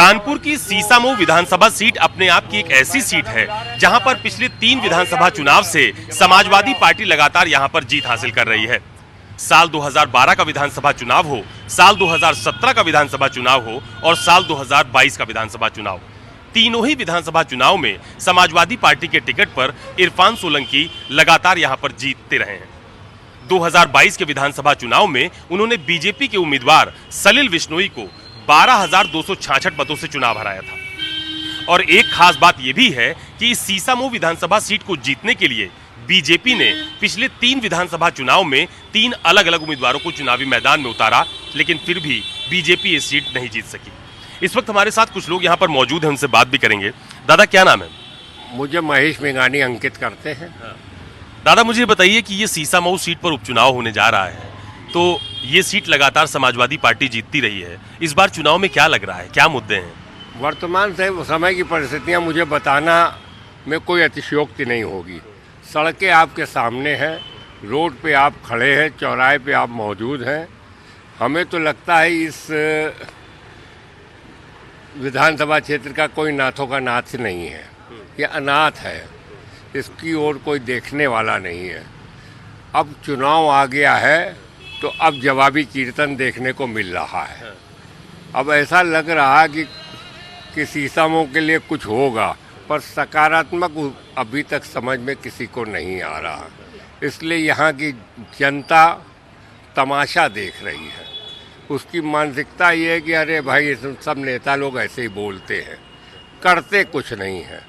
कानपुर की सीसामऊ विधानसभा सीट अपने आप की एक ऐसी सीट है जहां पर पिछले 3 विधानसभा चुनाव से समाजवादी पार्टी लगातार यहां पर जीत हासिल कर रही है। साल 2012 का विधानसभा चुनाव हो, साल 2017 का विधानसभा चुनाव हो और साल 2022 का विधानसभा चुनाव, तीनों ही विधानसभा चुनाव में समाजवादी पार्टी के टिकट पर इरफान सोलंकी लगातार यहां पर जीतते रहे हैं। 2022 के विधानसभा चुनाव में उन्होंने बीजेपी के उम्मीदवार सलिल बिश्नोई को 12,266 मतों से चुनाव हराया था। और एक खास बात यह भी है कि इस सीसामऊ विधानसभा सीट को जीतने के लिए बीजेपी ने पिछले 3 विधानसभा चुनाव में 3 अलग अलग उम्मीदवारों को चुनावी मैदान में उतारा, लेकिन फिर भी बीजेपी ये सीट नहीं जीत सकी। इस वक्त हमारे साथ कुछ लोग यहाँ पर मौजूद हैं, उनसे बात भी करेंगे। दादा, क्या नाम है? मुझे महेश मेघानी अंकित करते हैं। दादा, मुझे बताइए कि ये सीसामऊ सीट पर उपचुनाव होने जा रहा है, तो ये सीट लगातार समाजवादी पार्टी जीतती रही है। इस बार चुनाव में क्या लग रहा है, क्या मुद्दे हैं? वर्तमान से समय की परिस्थितियां मुझे बताना में कोई अतिशयोक्ति नहीं होगी। सड़कें आपके सामने हैं, रोड पे आप खड़े हैं, चौराहे पे आप मौजूद हैं। हमें तो लगता है इस विधानसभा क्षेत्र का कोई नाथों का नाथ नहीं है, ये अनाथ है, इसकी ओर कोई देखने वाला नहीं है। अब चुनाव आ गया है तो अब जवाबी कीर्तन देखने को मिल रहा है। अब ऐसा लग रहा कि सीसामऊ के लिए कुछ होगा, पर सकारात्मक अभी तक समझ में किसी को नहीं आ रहा। इसलिए यहाँ की जनता तमाशा देख रही है। उसकी मानसिकता ये है कि अरे भाई सब नेता लोग ऐसे ही बोलते हैं, करते कुछ नहीं है।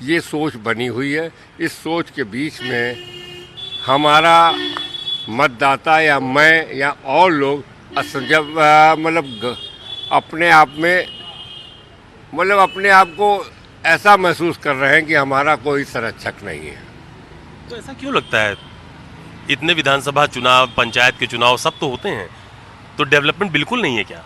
ये सोच बनी हुई है। इस सोच के बीच में हमारा मतदाता या मैं या और लोग जब अपने आप में अपने आप को ऐसा महसूस कर रहे हैं कि हमारा कोई संरक्षक नहीं है। तो ऐसा क्यों लगता है? इतने विधानसभा चुनाव, पंचायत के चुनाव सब तो होते हैं, तो डेवलपमेंट बिल्कुल नहीं है क्या?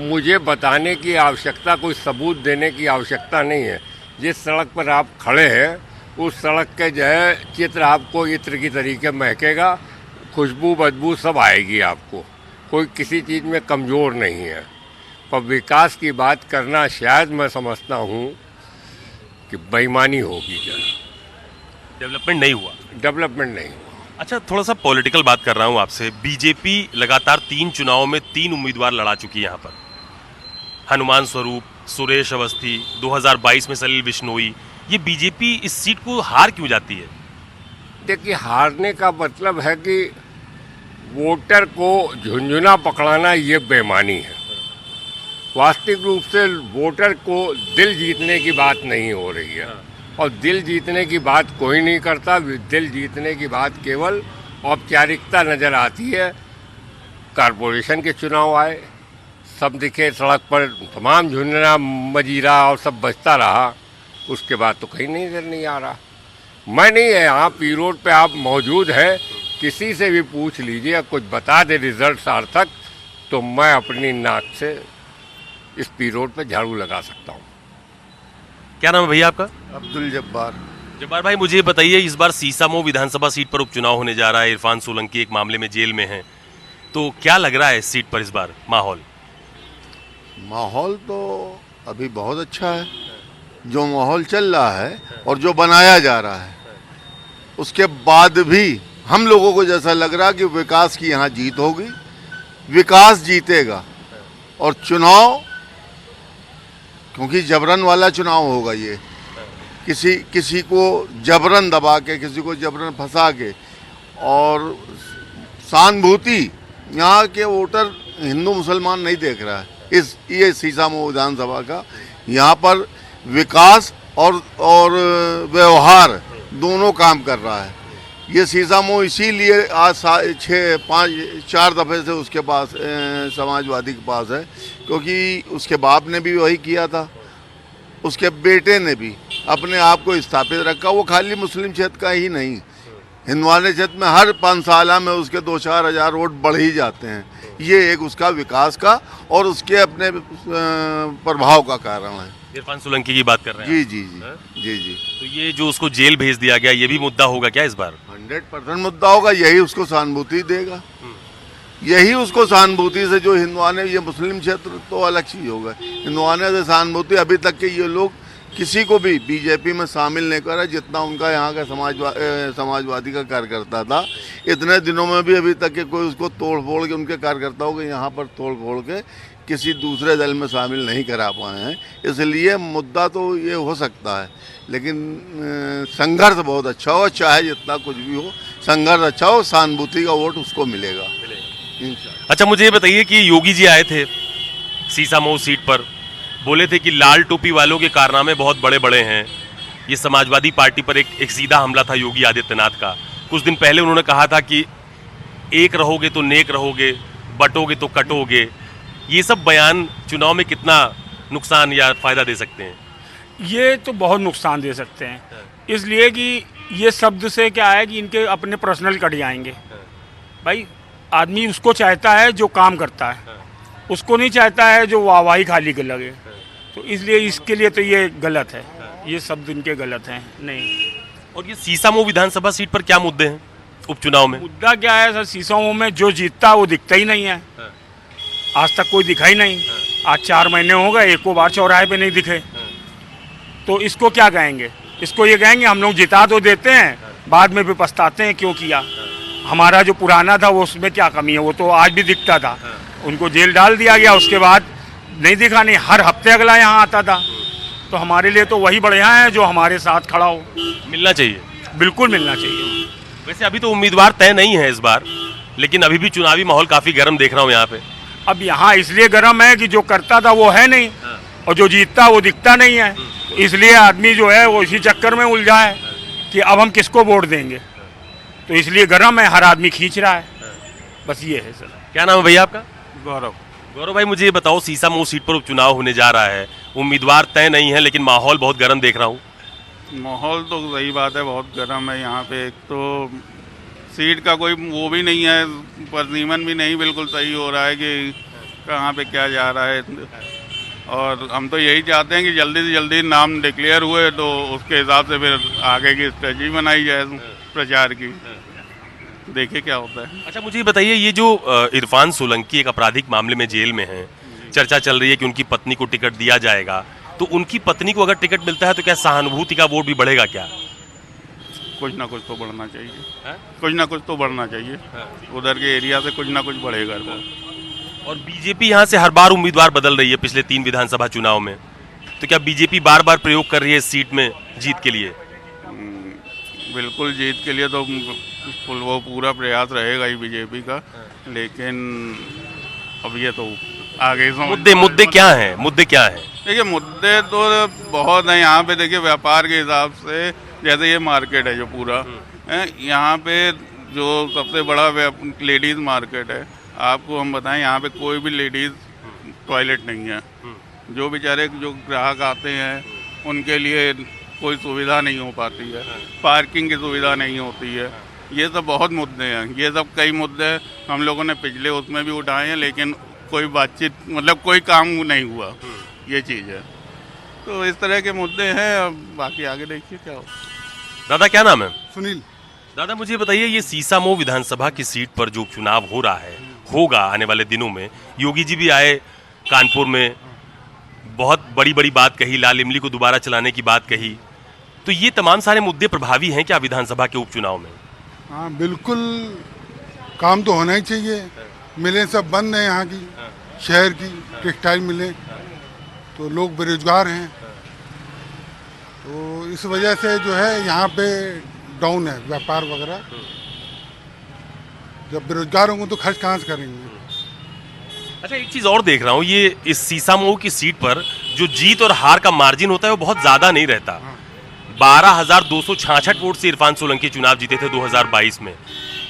मुझे बताने की आवश्यकता, कोई सबूत देने की आवश्यकता नहीं है। जिस सड़क पर आप खड़े हैं उस सड़क के जो है चित्र आपको इत्र की तरीके महकेगा, खुशबू बदबू सब आएगी आपको। कोई किसी चीज़ में कमज़ोर नहीं है। पर विकास की बात करना शायद मैं समझता हूँ कि बेईमानी होगी। क्या डेवलपमेंट नहीं हुआ? डेवलपमेंट नहीं हुआ। अच्छा, थोड़ा सा पॉलिटिकल बात कर रहा हूँ आपसे। बीजेपी लगातार 3 चुनावों में 3 उम्मीदवार लड़ा चुकी है यहाँ पर। हनुमान स्वरूप, सुरेश अवस्थी, 2022 में सलिल बिश्नोई। ये बीजेपी इस सीट को हार क्यों जाती है? देखिए, हारने का मतलब है कि वोटर को झुंझुना पकड़ाना, ये बेईमानी है। वास्तविक रूप से वोटर को दिल जीतने की बात नहीं हो रही है, और दिल जीतने की बात कोई नहीं करता। दिल जीतने की बात केवल औपचारिकता नज़र आती है। कॉरपोरेशन के चुनाव आए, सब दिखे सड़क पर, तमाम झुंझुना मजीरा और सब बजता रहा, उसके बाद तो कहीं नजर नहीं आ रहा। मैं नहीं है यहाँ पी रोड पे आप मौजूद है, किसी से भी पूछ लीजिए, या कुछ बता दे रिजल्ट सार्थक, तो मैं अपनी नाक से इस पी रोड पे झाड़ू लगा सकता हूँ। क्या नाम है भैया आपका? अब्दुल जब्बार। जब्बार भाई, मुझे बताइए, इस बार सीसामऊ विधानसभा सीट पर उपचुनाव होने जा रहा है। इरफान सोलंकी एक मामले में जेल में है, तो क्या लग रहा है इस सीट पर इस बार माहौल? माहौल तो अभी बहुत अच्छा है। जो माहौल चल रहा है और जो बनाया जा रहा है, उसके बाद भी हम लोगों को जैसा लग रहा है कि विकास की यहाँ जीत होगी, विकास जीतेगा। और चुनाव, क्योंकि जबरन वाला चुनाव होगा ये, किसी को जबरन दबा के, किसी को जबरन फंसा के, और सहानुभूति यहाँ के वोटर हिंदू मुसलमान नहीं देख रहा है। ये सीसामऊ विधानसभा का यहाँ पर विकास और व्यवहार दोनों काम कर रहा है। ये सीसामऊ इसीलिए आज 4 दफ़े से उसके पास समाजवादी के पास है, क्योंकि उसके बाप ने भी वही किया था, उसके बेटे ने भी अपने आप को स्थापित रखा। वो खाली मुस्लिम क्षेत्र का ही नहीं, हिंदवानी क्षेत्र में हर 5 साल में उसके 2-4 हज़ार वोट बढ़ ही जाते हैं। ये एक उसका विकास का और उसके अपने प्रभाव का कारण है। इरफान सोलंकी की बात कर रहे हैं? जी। तो ये जो उसको जेल भेज दिया गया, ये भी मुद्दा होगा क्या इस बार? 100% मुद्दा होगा। यही उसको सहानुभूति देगा। यही उसको सहानुभूति से, जो हिंदुआने, ये मुस्लिम क्षेत्र तो अलग चीज़ होगा, हिंदुआने से सहानुभूति अभी तक के ये लोग किसी को भी बीजेपी में शामिल नहीं करा। जितना उनका यहाँ का समाजवादी का कार्यकर्ता था, इतने दिनों में भी अभी तक के कोई उसको तोड़ फोड़ के, उनके कार्यकर्ताओं को यहाँ पर तोड़ फोड़ के किसी दूसरे दल में शामिल नहीं करा पाए हैं। इसलिए मुद्दा तो ये हो सकता है, लेकिन संघर्ष बहुत अच्छा हो, चाहे जितना कुछ भी हो, संघर्ष अच्छा हो, सहानुभूति का वोट उसको मिलेगा। अच्छा, मुझे ये बताइए कि योगी जी आए थे सीसामऊ सीट पर, बोले थे कि लाल टोपी वालों के कारनामे बहुत बड़े बड़े हैं। ये समाजवादी पार्टी पर एक सीधा हमला था योगी आदित्यनाथ का। कुछ दिन पहले उन्होंने कहा था कि एक रहोगे तो नेक रहोगे, बटोगे तो कटोगे। ये सब बयान चुनाव में कितना नुकसान या फायदा दे सकते हैं? ये तो बहुत नुकसान दे सकते हैं, इसलिए कि ये शब्द से क्या है कि इनके अपने पर्सनल कट जाएंगे। भाई, आदमी उसको चाहता है जो काम करता है, उसको नहीं चाहता है जो वाहवाही खाली के लगे। तो इसलिए इसके लिए तो ये गलत है, ये शब्द इनके गलत हैं। नहीं। और ये सीसामऊ विधानसभा सीट पर क्या मुद्दे हैं उपचुनाव में? मुद्दा क्या है सर, सीसामऊ में जो जीतता वो दिखता ही नहीं है। आज तक कोई दिखा ही नहीं। आज 4 महीने हो गए, एको बार चौराहे पे नहीं दिखे। तो इसको क्या कहेंगे? इसको ये कहेंगे हम लोग जिता तो देते हैं, बाद में भी पछताते हैं क्यों किया। हमारा जो पुराना था वो, उसमें क्या कमी है? वो तो आज भी दिखता था। उनको जेल डाल दिया गया, उसके बाद नहीं दिखा। नहीं, हर हफ्ते अगला यहाँ आता था। तो हमारे लिए तो वही बढ़िया है जो हमारे साथ खड़ा हो। मिलना चाहिए, बिल्कुल मिलना चाहिए। वैसे अभी तो उम्मीदवार तय नहीं है इस बार, लेकिन अभी भी चुनावी माहौल काफी गर्म देख रहा हूँ यहाँ पे। अब यहाँ इसलिए गर्म है कि जो करता था वो है नहीं, और जो जीतता वो दिखता नहीं है। तो इसलिए आदमी जो है वो इसी चक्कर में उलझा है कि अब हम किसको वोट देंगे। तो इसलिए गर्म है, हर आदमी खींच रहा है। बस ये है सर। क्या नाम है भैया आपका? गौरव। गौरव भाई, मुझे ये बताओ, सीसामऊ सीट पर उपचुनाव होने जा रहा है, उम्मीदवार तय नहीं है, लेकिन माहौल बहुत गर्म देख रहा हूँ। माहौल तो सही बात है, बहुत गर्म है यहाँ पे। एक तो सीट का कोई वो भी नहीं है, प्रनियमन भी नहीं बिल्कुल सही हो रहा है कि कहाँ पे क्या जा रहा है। और हम तो यही चाहते हैं कि जल्दी से जल्दी नाम डिक्लेयर हुए तो उसके हिसाब से फिर आगे की स्ट्रेटजी बनाई जाए प्रचार की, देखिए क्या होता है। अच्छा, मुझे ये बताइए, ये जो इरफान सोलंकी एक आपराधिक मामले में जेल में है, चर्चा चल रही है कि उनकी पत्नी को टिकट दिया जाएगा, तो उनकी पत्नी को अगर टिकट मिलता है तो क्या सहानुभूति का वोट भी बढ़ेगा क्या? कुछ ना कुछ तो बढ़ना चाहिए, कुछ ना कुछ तो बढ़ना चाहिए। उधर के एरिया से कुछ ना कुछ बढ़ेगा। और बीजेपी यहाँ से हर बार उम्मीदवार बदल रही है पिछले 3 विधानसभा चुनाव में, तो क्या बीजेपी बार बार प्रयोग कर रही है इस सीट में जीत के लिए? बिल्कुल, जीत के लिए तो वो पूरा प्रयास रहेगा ही बीजेपी का, लेकिन अब ये तो आगे मुद्दे क्या हैं? मुद्दे क्या हैं? देखिए, मुद्दे तो बहुत हैं यहाँ पे। देखिए, व्यापार के हिसाब से, जैसे ये मार्केट है जो पूरा यहाँ पे, जो सबसे बड़ा लेडीज़ मार्केट है। आपको हम बताएं, यहाँ पे कोई भी लेडीज़ टॉयलेट नहीं है। जो बेचारे जो ग्राहक आते हैं उनके लिए कोई सुविधा नहीं हो पाती है, पार्किंग की सुविधा नहीं होती है। ये सब बहुत मुद्दे हैं, ये सब कई मुद्दे हम लोगों ने पिछले उसमें भी उठाए हैं, लेकिन कोई बातचीत, मतलब कोई काम नहीं हुआ। ये चीज़ है। तो इस तरह के मुद्दे हैं, अब बाकी आगे देखिए क्या हो। दादा, क्या नाम है? सुनील। दादा, मुझे बताइए, ये सीसामऊ विधानसभा की सीट पर जो चुनाव हो रहा है, होगा आने वाले दिनों में, योगी जी भी आए कानपुर में, बहुत बड़ी बड़ी बात कही, लाल इमली को दोबारा चलाने की बात कही, तो ये तमाम सारे मुद्दे प्रभावी हैं क्या विधानसभा के उपचुनाव में? हाँ, बिल्कुल, काम तो होना ही चाहिए। मिलें सब बंद हैं यहाँ की, शहर की टेक्सटाइल मिलें, तो लोग बेरोजगार हैं। तो इस वजह से जो है यहाँ पे डाउन है व्यापार वगैरह। जब बेरोजगार होंगे तो खर्च कहाँ से करेंगे? अच्छा, एक चीज़ और देख रहा हूँ, ये इस सीसामऊ की सीट पर जो जीत और हार का मार्जिन होता है वो बहुत ज़्यादा नहीं रहता। 12,266 वोट से इरफान सोलंकी चुनाव जीते थे 2022 में,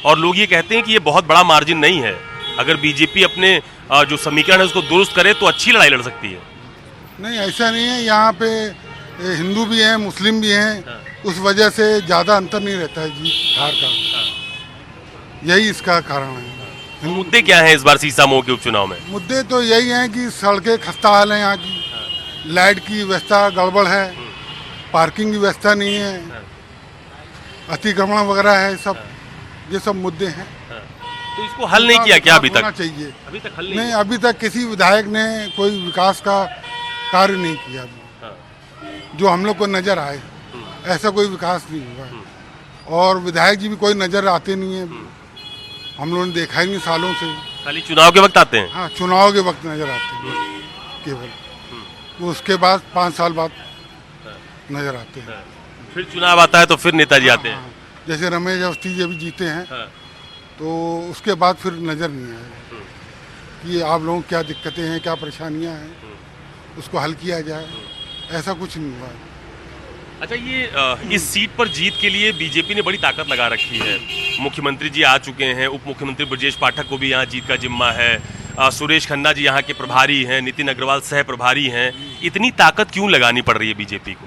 और लोग ये कहते हैं कि ये बहुत बड़ा मार्जिन नहीं है। अगर बीजेपी अपने जो समीकरण है उसको दुरुस्त करे तो अच्छी लड़ाई लड़ सकती है। नहीं, ऐसा नहीं है। यहाँ पे हिंदू भी हैं, मुस्लिम भी हैं, उस वजह से ज़्यादा अंतर नहीं रहता है जीत हार का। यही इसका कारण है। मुद्दे क्या हैं इस बार सीसामऊ के उपचुनाव में? मुद्दे तो यही हैं कि सड़कें खस्ता हाल है यहाँ की, लाइट की व्यवस्था गड़बड़ है, पार्किंग की व्यवस्था नहीं है, अतिक्रमण वगैरह है, सब ये सब मुद्दे हैं। तो इसको हल नहीं किया क्या अभी होना तक? चाहिए। अभी तक हल नहीं नहीं, हुआ। अभी तक किसी विधायक ने कोई विकास का कार्य नहीं किया हाँ। जो हम लोग को नजर आए, ऐसा कोई विकास नहीं हुआ। और विधायक जी भी कोई नजर आते नहीं है, हम लोगों ने देखा ही नहीं सालों से। खाली चुनाव के वक्त आते हैं। हाँ, चुनाव के वक्त नजर आते हैं केवल, तो उसके बाद 5 साल बाद नजर आते हैं। फिर चुनाव आता है तो फिर नेताजी आते हैं। हाँ, जैसे रमेश अवस्थी जी अभी जीते हैं, हाँ। तो उसके बाद फिर नजर नहीं आया कि आप लोगों को क्या दिक्कतें हैं, क्या परेशानियां हैं, उसको हल किया जाए। ऐसा कुछ नहीं हुआ है। अच्छा, ये इस सीट पर जीत के लिए बीजेपी ने बड़ी ताकत लगा रखी है। मुख्यमंत्री जी आ चुके हैं, उप मुख्यमंत्री ब्रजेश पाठक को भी यहाँ जीत का जिम्मा है, सुरेश खन्ना जी यहाँ के प्रभारी हैं, नितिन अग्रवाल सह प्रभारी हैं। इतनी ताकत क्यों लगानी पड़ रही है बीजेपी को?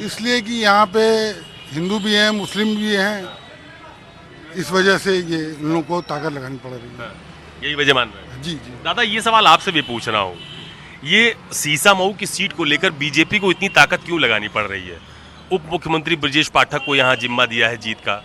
इसलिए कि यहाँ पे हिंदू भी हैं, मुस्लिम भी हैं, इस वजह से ये इन लोगों को ताकत लगानी पड़ रही है। यही वजह मान रहे हैं। जी जी। दादा, ये सवाल आपसे भी पूछ रहा हूँ, ये सीसामऊ की सीट को लेकर बीजेपी को इतनी ताकत क्यों लगानी पड़ रही है? उप मुख्यमंत्री ब्रजेश पाठक को यहाँ जिम्मा दिया है जीत का,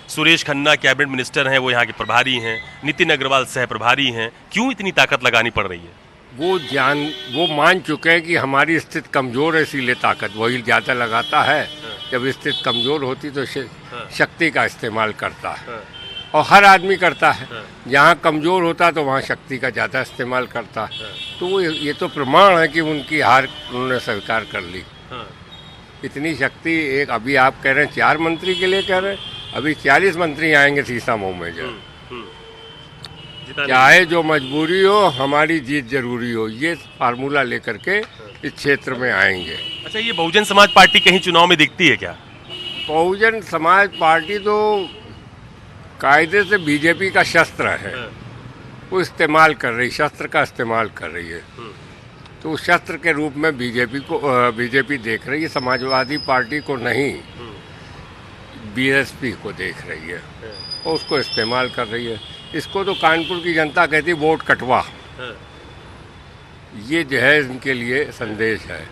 सुरेश खन्ना कैबिनेट मिनिस्टर हैं, वो यहाँ के प्रभारी हैं, नितिन अग्रवाल सह प्रभारी हैं। क्यों इतनी ताकत लगानी पड़ रही है? वो मान चुके हैं कि हमारी स्थिति कमज़ोर है, इसीलिए ताकत वही ज़्यादा लगाता है। जब स्थिति कमज़ोर होती तो शक्ति का इस्तेमाल करता है, और हर आदमी करता है। जहाँ कमज़ोर होता है तो वहाँ शक्ति का ज़्यादा इस्तेमाल करता है। तो ये तो प्रमाण है कि उनकी हार उन्होंने स्वीकार कर ली। इतनी शक्ति एक, अभी आप कह रहे हैं 4 मंत्री के लिए कह रहे हैं, अभी 40 मंत्री आएंगे सीसामऊ में। जो चाहे जो मजबूरी हो, हमारी जीत जरूरी हो, ये फार्मूला लेकर के इस क्षेत्र में आएंगे। अच्छा, ये बहुजन समाज पार्टी कहीं चुनाव में दिखती है क्या? बहुजन समाज पार्टी तो कायदे से बीजेपी का शस्त्र है, वो इस्तेमाल कर रही, शस्त्र का इस्तेमाल कर रही है। तो उस शस्त्र के रूप में बीजेपी देख रही है, समाजवादी पार्टी को नहीं, बीएसपी को देख रही है और उसको इस्तेमाल कर रही है। इसको तो कानपुर की जनता कहती वोट कटवा। ये जो है इनके लिए संदेश है।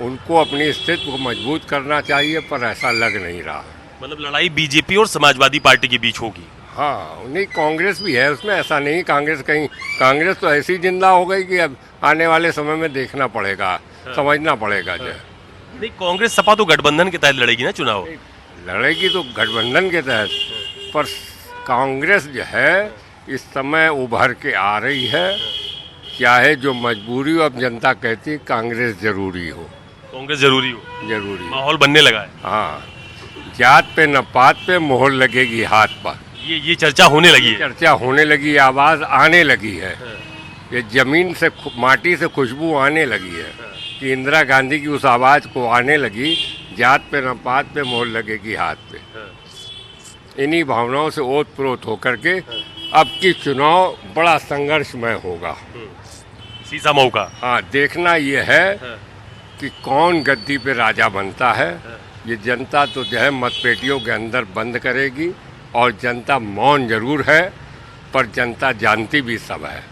उनको अपनी स्थिति को मजबूत करना चाहिए, पर ऐसा लग नहीं रहा। मतलब लड़ाई बीजेपी और समाजवादी पार्टी के बीच होगी? हाँ, नहीं, कांग्रेस भी है उसमें, ऐसा नहीं। कांग्रेस तो ऐसी जिंदा हो गई कि अब आने वाले समय में देखना पड़ेगा, समझना पड़ेगा। जो नहीं, कांग्रेस सपा तो गठबंधन के तहत लड़ेगी ना चुनाव? लड़ेगी तो गठबंधन के तहत, पर कांग्रेस जो है इस समय उभर के आ रही है। चाहे जो मजबूरी हो, अब जनता कहती है कांग्रेस जरूरी हो। कांग्रेस जरूरी हो, जरूरी माहौल बनने लगा है। हाँ, जात पे न पात पे मोहर लगेगी हाथ पर, ये चर्चा होने लगी है। चर्चा होने लगी, आवाज़ आने लगी है। ये जमीन से माटी से खुशबू आने लगी है कि इंदिरा गांधी की उस आवाज़ को आने लगी, जात पे न पात पे मोहर लगेगी हाथ पे। इन्हीं भावनाओं से ओत प्रोत होकर के अब की चुनाव बड़ा संघर्षमय होगा सीसामऊ का। हाँ, देखना ये है कि कौन गद्दी पे राजा बनता है। ये जनता तो जो है मतपेटियों के अंदर बंद करेगी, और जनता मौन जरूर है, पर जनता जानती भी सब है।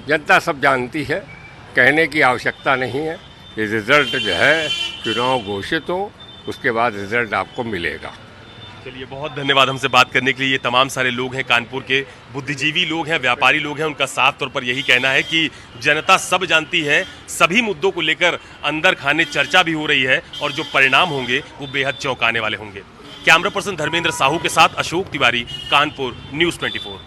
जनता सब जानती है, कहने की आवश्यकता नहीं है। ये रिजल्ट जो है चुनाव घोषित हो, उसके बाद रिजल्ट आपको मिलेगा। चलिए, बहुत धन्यवाद हमसे बात करने के लिए। ये तमाम सारे लोग हैं, कानपुर के बुद्धिजीवी लोग हैं, व्यापारी लोग हैं। उनका साफ तौर पर यही कहना है कि जनता सब जानती है, सभी मुद्दों को लेकर अंदर खाने चर्चा भी हो रही है, और जो परिणाम होंगे वो बेहद चौंकाने वाले होंगे। कैमरा पर्सन धर्मेंद्र साहू के साथ अशोक तिवारी, कानपुर, न्यूज़ 24।